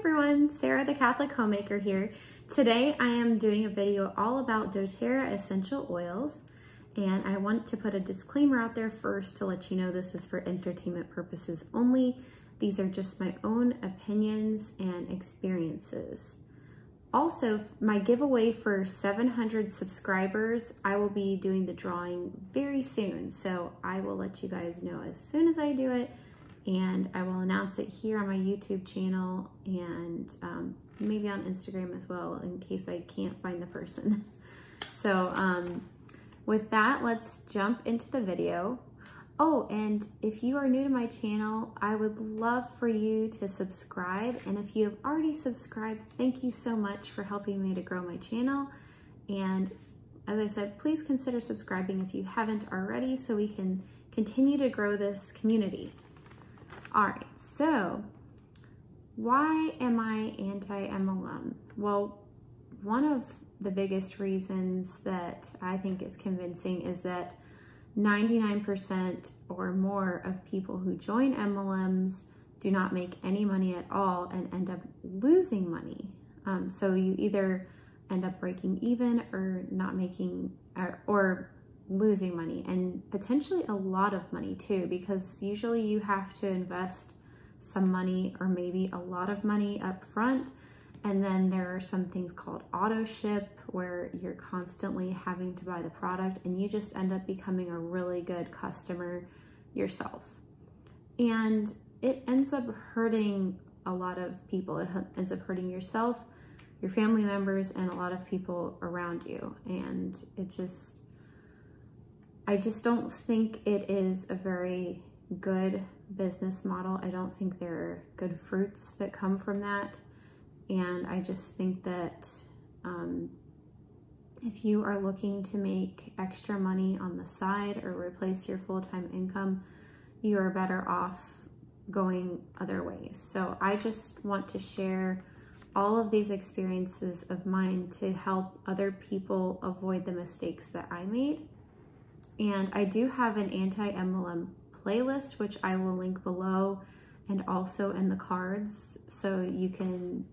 everyone, Sarah the Catholic Homemaker here. Today I am doing a video all about doTERRA essential oils, and I want to put a disclaimer out there first to let you know this is for entertainment purposes only. These are just my own opinions and experiences. Also, my giveaway for 700 subscribers, I will be doing the drawing very soon, so I will let you guys know as soon as I do it, and I will announce it here on my YouTube channel and maybe on Instagram as well in case I can't find the person. So with that, let's jump into the video. Oh, and if you are new to my channel, I would love for you to subscribe. And if you have already subscribed, thank you so much for helping me to grow my channel. And as I said, please consider subscribing if you haven't already so we can continue to grow this community. All right, so why am I anti-MLM? Well, one of the biggest reasons that I think is convincing is that 99% or more of people who join MLMs do not make any money at all and end up losing money. So you either end up breaking even or not making or losing money, and potentially a lot of money too, because usually you have to invest some money or maybe a lot of money up front. And then there are some things called auto ship where you're constantly having to buy the product and you just end up becoming a really good customer yourself. And it ends up hurting a lot of people. It ends up hurting yourself, your family members, and a lot of people around you. And I just don't think it is a very good business model. I don't think there are good fruits that come from that. And I just think that if you are looking to make extra money on the side or replace your full-time income, you are better off going other ways. So I just want to share all of these experiences of mine to help other people avoid the mistakes that I made. And I do have an anti-MLM playlist, which I will link below and also in the cards, so you can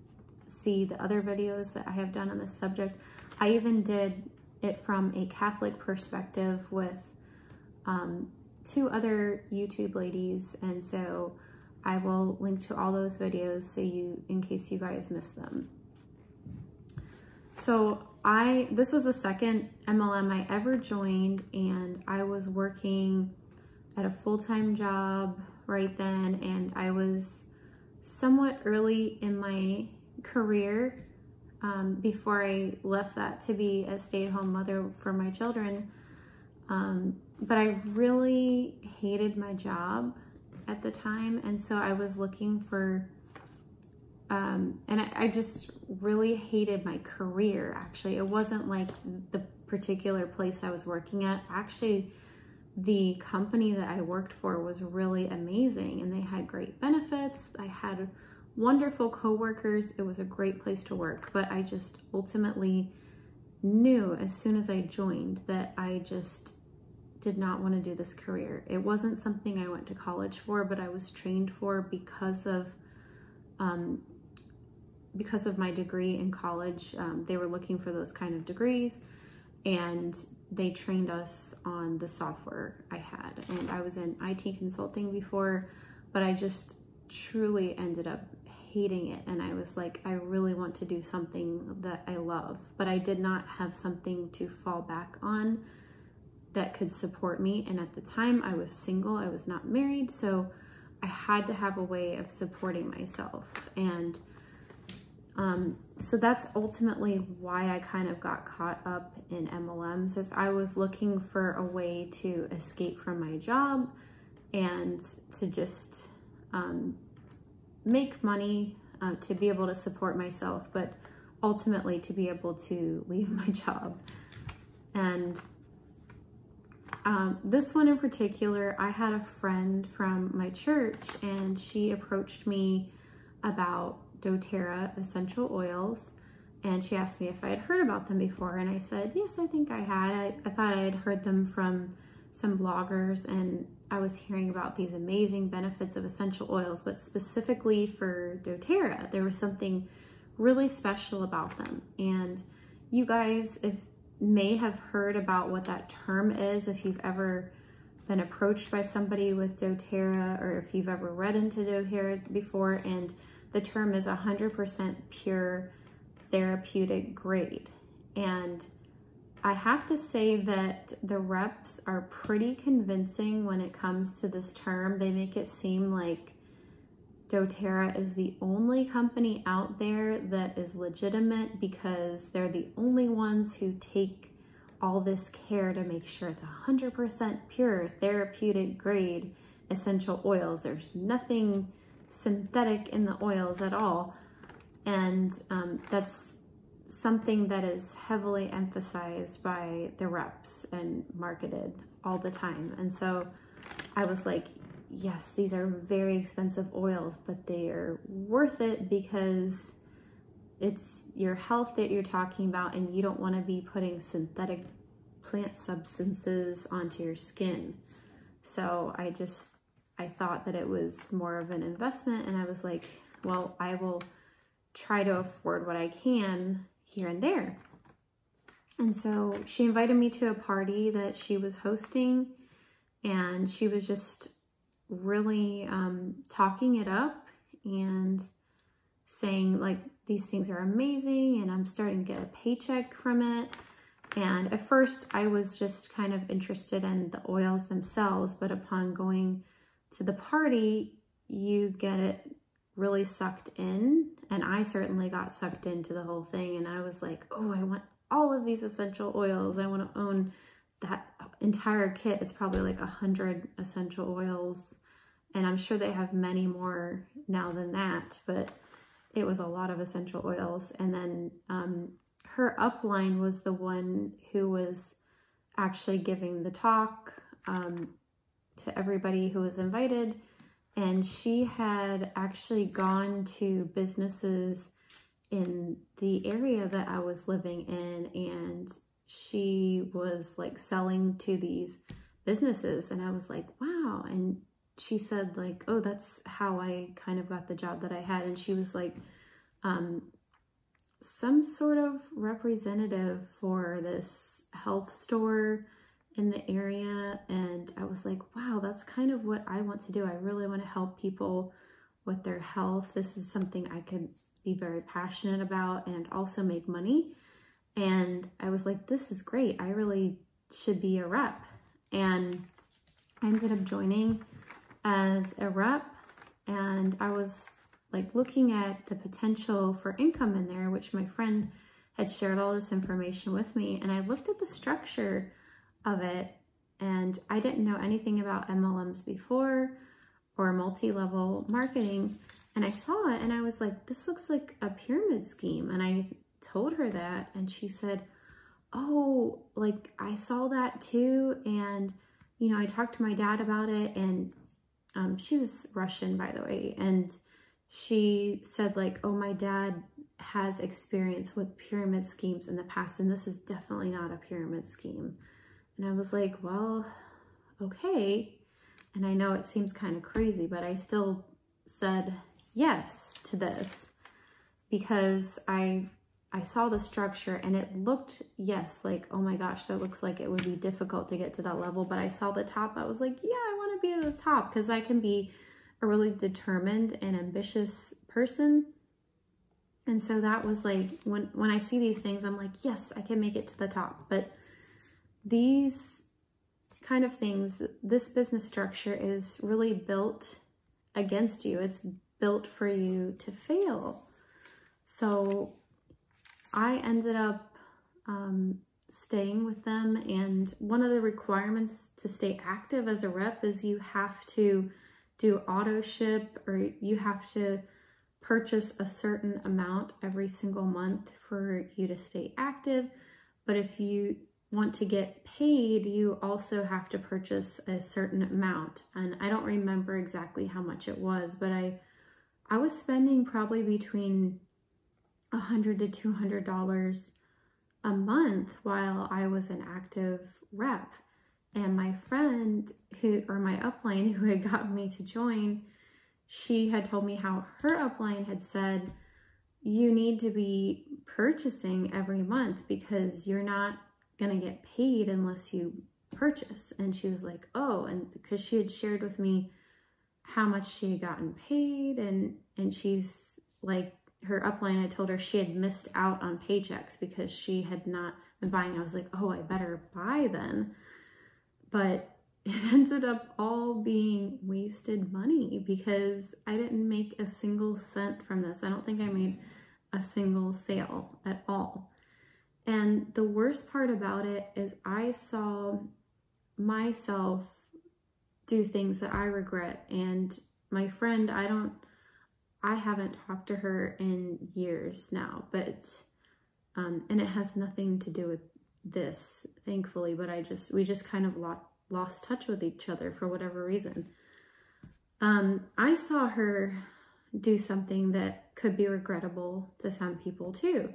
see the other videos that I have done on this subject. I even did it from a Catholic perspective with 2 other YouTube ladies, and so I will link to all those videos so in case you guys missed them. So this was the second MLM I ever joined, and I was working at a full-time job right then, and I was somewhat early in my career before I left that to be a stay-at-home mother for my children. But I really hated my job at the time, and so I was looking for and I just really hated my career. Actually, it wasn't like the particular place I was working at. Actually, the company that I worked for was really amazing, and they had great benefits. I had wonderful coworkers. It was a great place to work, but I just ultimately knew as soon as I joined that I just did not want to do this career. It wasn't something I went to college for, but I was trained for because of my degree in college. They were looking for those kind of degrees, and they trained us on the software I had. And I was in IT consulting before, but I just truly ended up hating it. And I was like, I really want to do something that I love, but I did not have something to fall back on that could support me. And at the time I was single, I was not married, so I had to have a way of supporting myself. And so that's ultimately why I kind of got caught up in MLMs, as I was looking for a way to escape from my job and to just make money to be able to support myself, but ultimately to be able to leave my job. And this one in particular, I had a friend from my church, and she approached me about doTERRA essential oils, and she asked me if I had heard about them before, and I said yes, I think I had. I thought I had heard them from some bloggers, and I was hearing about these amazing benefits of essential oils, but specifically for doTERRA, there was something really special about them. And you guys may have heard about what that term is if you've ever been approached by somebody with doTERRA, or if you've ever read into doTERRA before, and the term is 100% pure therapeutic grade. And I have to say that the reps are pretty convincing when it comes to this term. They make it seem like doTERRA is the only company out there that is legitimate because they're the only ones who take all this care to make sure it's 100% pure therapeutic grade essential oils. There's nothing synthetic in the oils at all. And that's something that is heavily emphasized by the reps and marketed all the time. And so I was like, yes, these are very expensive oils, but they are worth it because it's your health that you're talking about, and you don't want to be putting synthetic plant substances onto your skin. So I thought that it was more of an investment, and I was like, well, I will try to afford what I can here and there. And so she invited me to a party that she was hosting, and she was just really talking it up and saying like, these things are amazing and I'm starting to get a paycheck from it. And at first I was just kind of interested in the oils themselves, but upon going to the party, you get it really sucked in. And I certainly got sucked into the whole thing. And I was like, oh, I want all of these essential oils. I want to own that entire kit. It's probably like 100 essential oils. And I'm sure they have many more now than that, but it was a lot of essential oils. And then her upline was the one who was actually giving the talk to everybody who was invited. And she had actually gone to businesses in the area that I was living in, and she was like selling to these businesses. And I was like, wow. And she said like, oh, that's how I kind of got the job that I had. And she was like, some sort of representative for this health store in the area. And I was like, wow, that's kind of what I want to do. I really want to help people with their health. This is something I could be very passionate about and also make money. And I was like, this is great. I really should be a rep. And I ended up joining as a rep, and I was like looking at the potential for income in there, which my friend had shared all this information with me. And I looked at the structure of it, and I didn't know anything about MLMs before or multi-level marketing. And I saw it and I was like, this looks like a pyramid scheme. And I told her that, and she said, oh, like I saw that too. And, you know, I talked to my dad about it, and she was Russian, by the way. And she said like, oh, my dad has experience with pyramid schemes in the past, and this is definitely not a pyramid scheme. And I was like, well, okay. And I know it seems kind of crazy, but I still said yes to this because I saw the structure and it looked, yes, like, oh my gosh, that looks like it would be difficult to get to that level. But I saw the top, I was like, yeah, I want to be at the top because I can be a really determined and ambitious person. And so that was like, when I see these things, I'm like, yes, I can make it to the top. But these kind of things, this business structure is really built against you. It's built for you to fail. So I ended up staying with them. And one of the requirements to stay active as a rep is you have to do auto ship, or you have to purchase a certain amount every single month for you to stay active. But if you want to get paid, you also have to purchase a certain amount. And I don't remember exactly how much it was, but I was spending probably between $100 to $200 a month while I was an active rep. And my friend my upline who had gotten me to join, she had told me how her upline had said, you need to be purchasing every month because you're not going to get paid unless you purchase. And she was like, oh, and because she had shared with me how much she had gotten paid, and she's like, her upline had told her she had missed out on paychecks because she had not been buying. I was like, oh, I better buy then. But it ended up all being wasted money because I didn't make a single cent from this. I don't think I made a single sale at all. And the worst part about it is I saw myself do things that I regret. And my friend, I haven't talked to her in years now, but, and it has nothing to do with this, thankfully, but we just kind of lost touch with each other for whatever reason. I saw her do something that could be regrettable to some people too.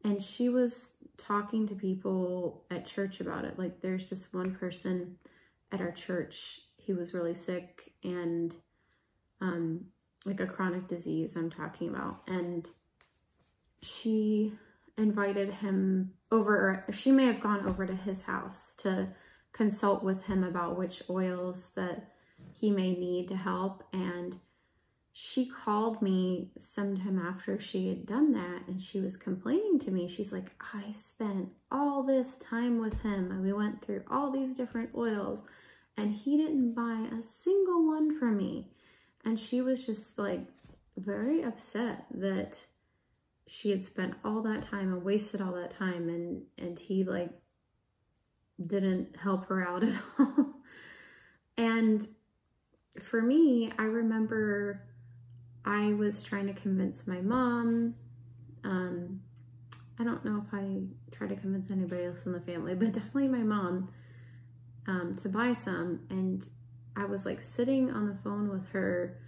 And she was talking to people at church about it. Like, there's this one person at our church, he was really sick, and like a chronic disease I'm talking about. And she invited him over, or she may have gone over to his house to consult with him about which oils that he may need to help. And she called me sometime after she had done that, and she was complaining to me. She's like, I spent all this time with him and we went through all these different oils and he didn't buy a single one from me. And she was just like very upset that she had spent all that time and wasted all that time, and he like didn't help her out at all. And for me, I remember I was trying to convince my mom. I don't know if I tried to convince anybody else in the family, but definitely my mom to buy some. And I was like sitting on the phone with her,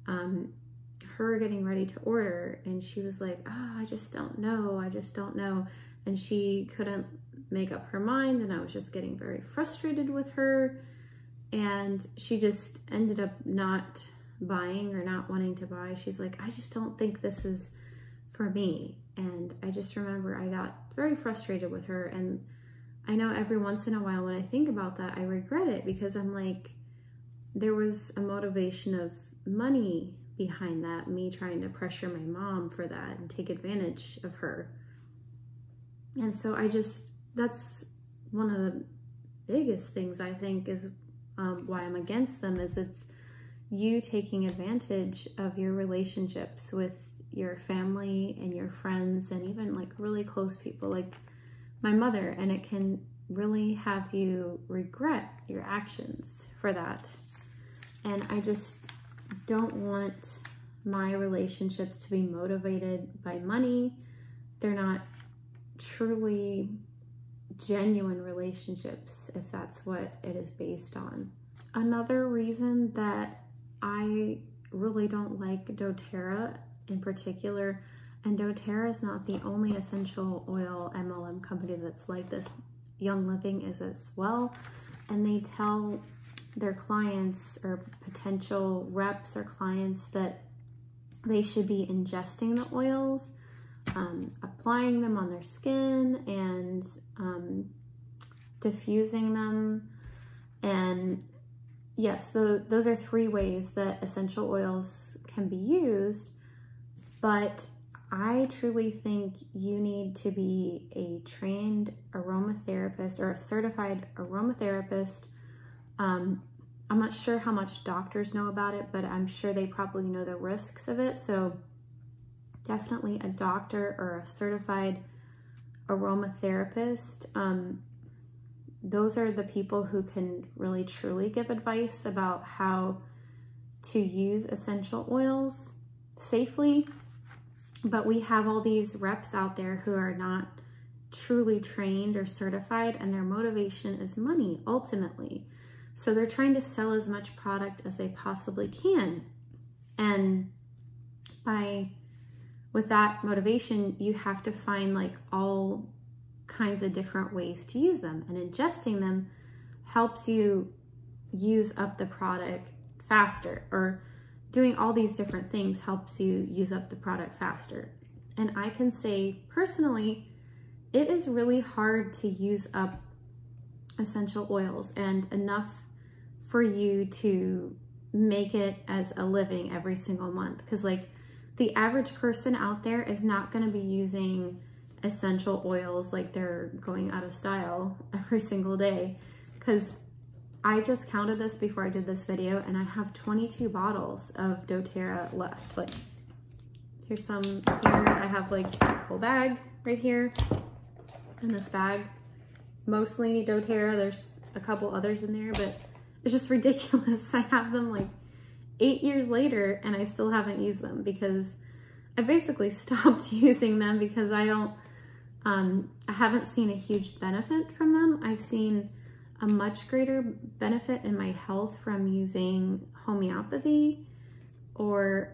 her getting ready to order, and she was like, oh, I just don't know. And she couldn't make up her mind, and I was just getting very frustrated with her. And she just ended up not buying or not wanting to buy. She's like, I just don't think this is for me. And I just remember I got very frustrated with her. And I know every once in a while when I think about that, I regret it, because I'm like, there was a motivation of money behind that, me trying to pressure my mom for that and take advantage of her. And so that's one of the biggest things I think is why I'm against them, is it's you taking advantage of your relationships with your family and your friends and even like really close people like my mother, and it can really have you regret your actions for that. And I just don't want my relationships to be motivated by money. They're not truly genuine relationships if that's what it is based on. Another reason that I really don't like doTERRA in particular, and doTERRA is not the only essential oil MLM company that's like this. Young Living is as well, and they tell their clients or potential reps or clients that they should be ingesting the oils, applying them on their skin, and diffusing them. And yes, those are 3 ways that essential oils can be used, but I truly think you need to be a trained aromatherapist or a certified aromatherapist. I'm not sure how much doctors know about it, but I'm sure they probably know the risks of it. So definitely a doctor or a certified aromatherapist. Those are the people who can really truly give advice about how to use essential oils safely. But we have all these reps out there who are not truly trained or certified, and their motivation is money ultimately. So they're trying to sell as much product as they possibly can. And with that motivation, you have to find like all kinds of different ways to use them, and ingesting them helps you use up the product faster, or doing all these different things helps you use up the product faster. And I can say personally, it is really hard to use up essential oils and enough for you to make it as a living every single month. Because like the average person out there is not going to be using essential oils like they're going out of style every single day. Because I just counted this before I did this video, and I have 22 bottles of doTERRA left. Like, here's some here. I have like a whole bag right here in this bag. Mostly doTERRA. There's a couple others in there, but it's just ridiculous. I have them like 8 years later and I still haven't used them because I basically stopped using them because I haven't seen a huge benefit from them. I've seen a much greater benefit in my health from using homeopathy or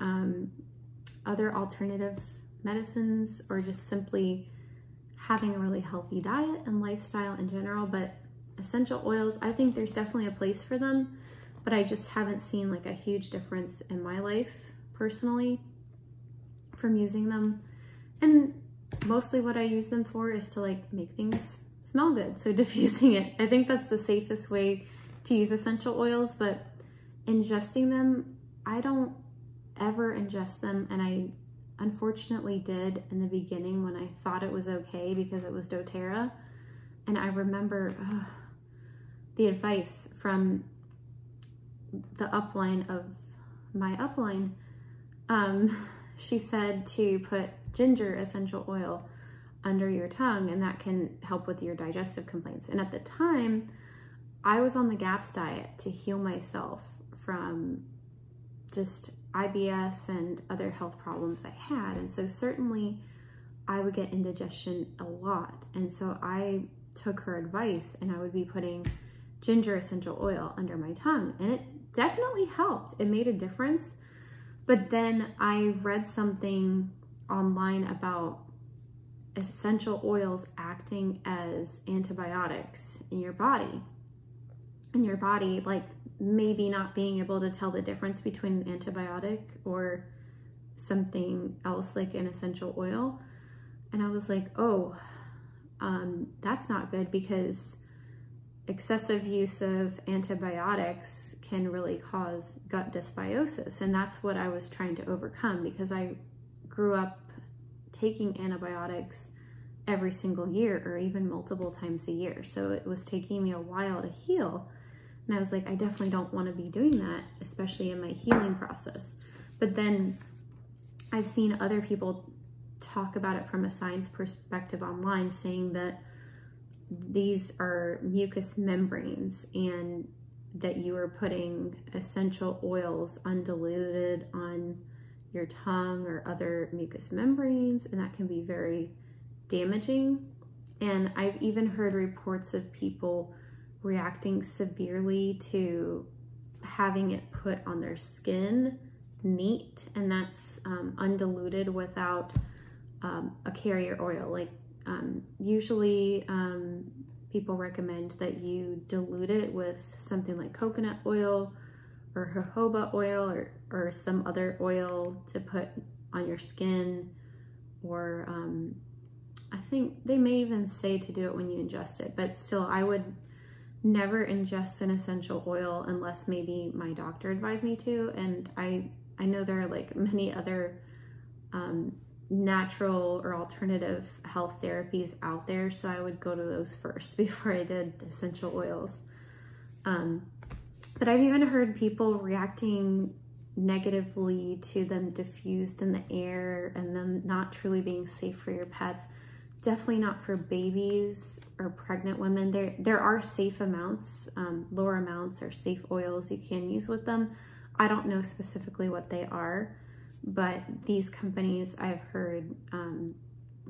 other alternative medicines, or just simply having a really healthy diet and lifestyle in general. But essential oils, I think there's definitely a place for them, but I just haven't seen like a huge difference in my life personally from using them. And mostly what I use them for is to like make things smell good. So diffusing it, I think that's the safest way to use essential oils. But ingesting them, I don't ever ingest them, and I unfortunately did in the beginning when I thought it was okay because it was doTERRA. And I remember the advice from the upline of my upline. She said to put ginger essential oil under your tongue, and that can help with your digestive complaints. And at the time, I was on the GAPS diet to heal myself from just IBS and other health problems I had. And so certainly I would get indigestion a lot. And so I took her advice and I would be putting ginger essential oil under my tongue, and it definitely helped. It made a difference. But then I read something online about essential oils acting as antibiotics in your body. Like maybe not being able to tell the difference between an antibiotic or something else like an essential oil. And I was like, oh, that's not good, because excessive use of antibiotics can really cause gut dysbiosis. And that's what I was trying to overcome, because I grew up taking antibiotics every single year, or even multiple times a year. So it was taking me a while to heal. And I was like, I definitely don't want to be doing that, especially in my healing process. But then I've seen other people talk about it from a science perspective online, saying that these are mucous membranes and that you are putting essential oils undiluted on your tongue or other mucous membranes, and that can be very damaging. And I've even heard reports of people reacting severely to having it put on their skin neat, and that's undiluted without a carrier oil. Like usually people recommend that you dilute it with something like coconut oil or jojoba oil or some other oil to put on your skin, or I think they may even say to do it when you ingest it, but still I would never ingest an essential oil unless maybe my doctor advised me to. And I know there are like many other natural or alternative health therapies out there, so I would go to those first before I did essential oils. But I've even heard people reacting negatively to them diffused in the air and them not truly being safe for your pets. Definitely not for babies or pregnant women. There are safe amounts, lower amounts or safe oils you can use with them. I don't know specifically what they are, but these companies I've heard,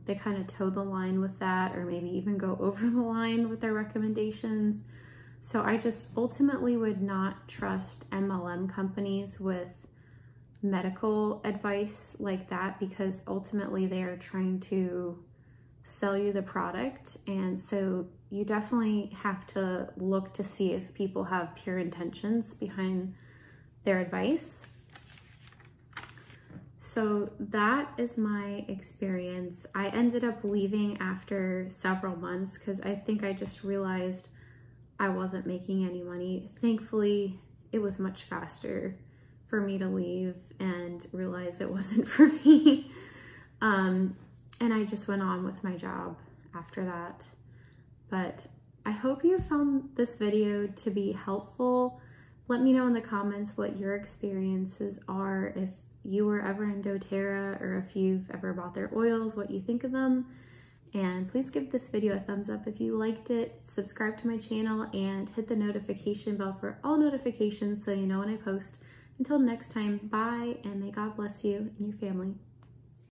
they kind of toe the line with that, or maybe even go over the line with their recommendations. So I just ultimately would not trust MLM companies with medical advice like that, because ultimately they are trying to sell you the product. And so you definitely have to look to see if people have pure intentions behind their advice. So that is my experience. I ended up leaving after several months because I think I just realized I wasn't making any money. Thankfully, it was much faster for me to leave and realize it wasn't for me. And I just went on with my job after that. But I hope you found this video to be helpful. Let me know in the comments what your experiences are, if you were ever in doTERRA or if you've ever bought their oils, what you think of them. And please give this video a thumbs up if you liked it, subscribe to my channel, and hit the notification bell for all notifications so you know when I post. Until next time, bye, and may God bless you and your family.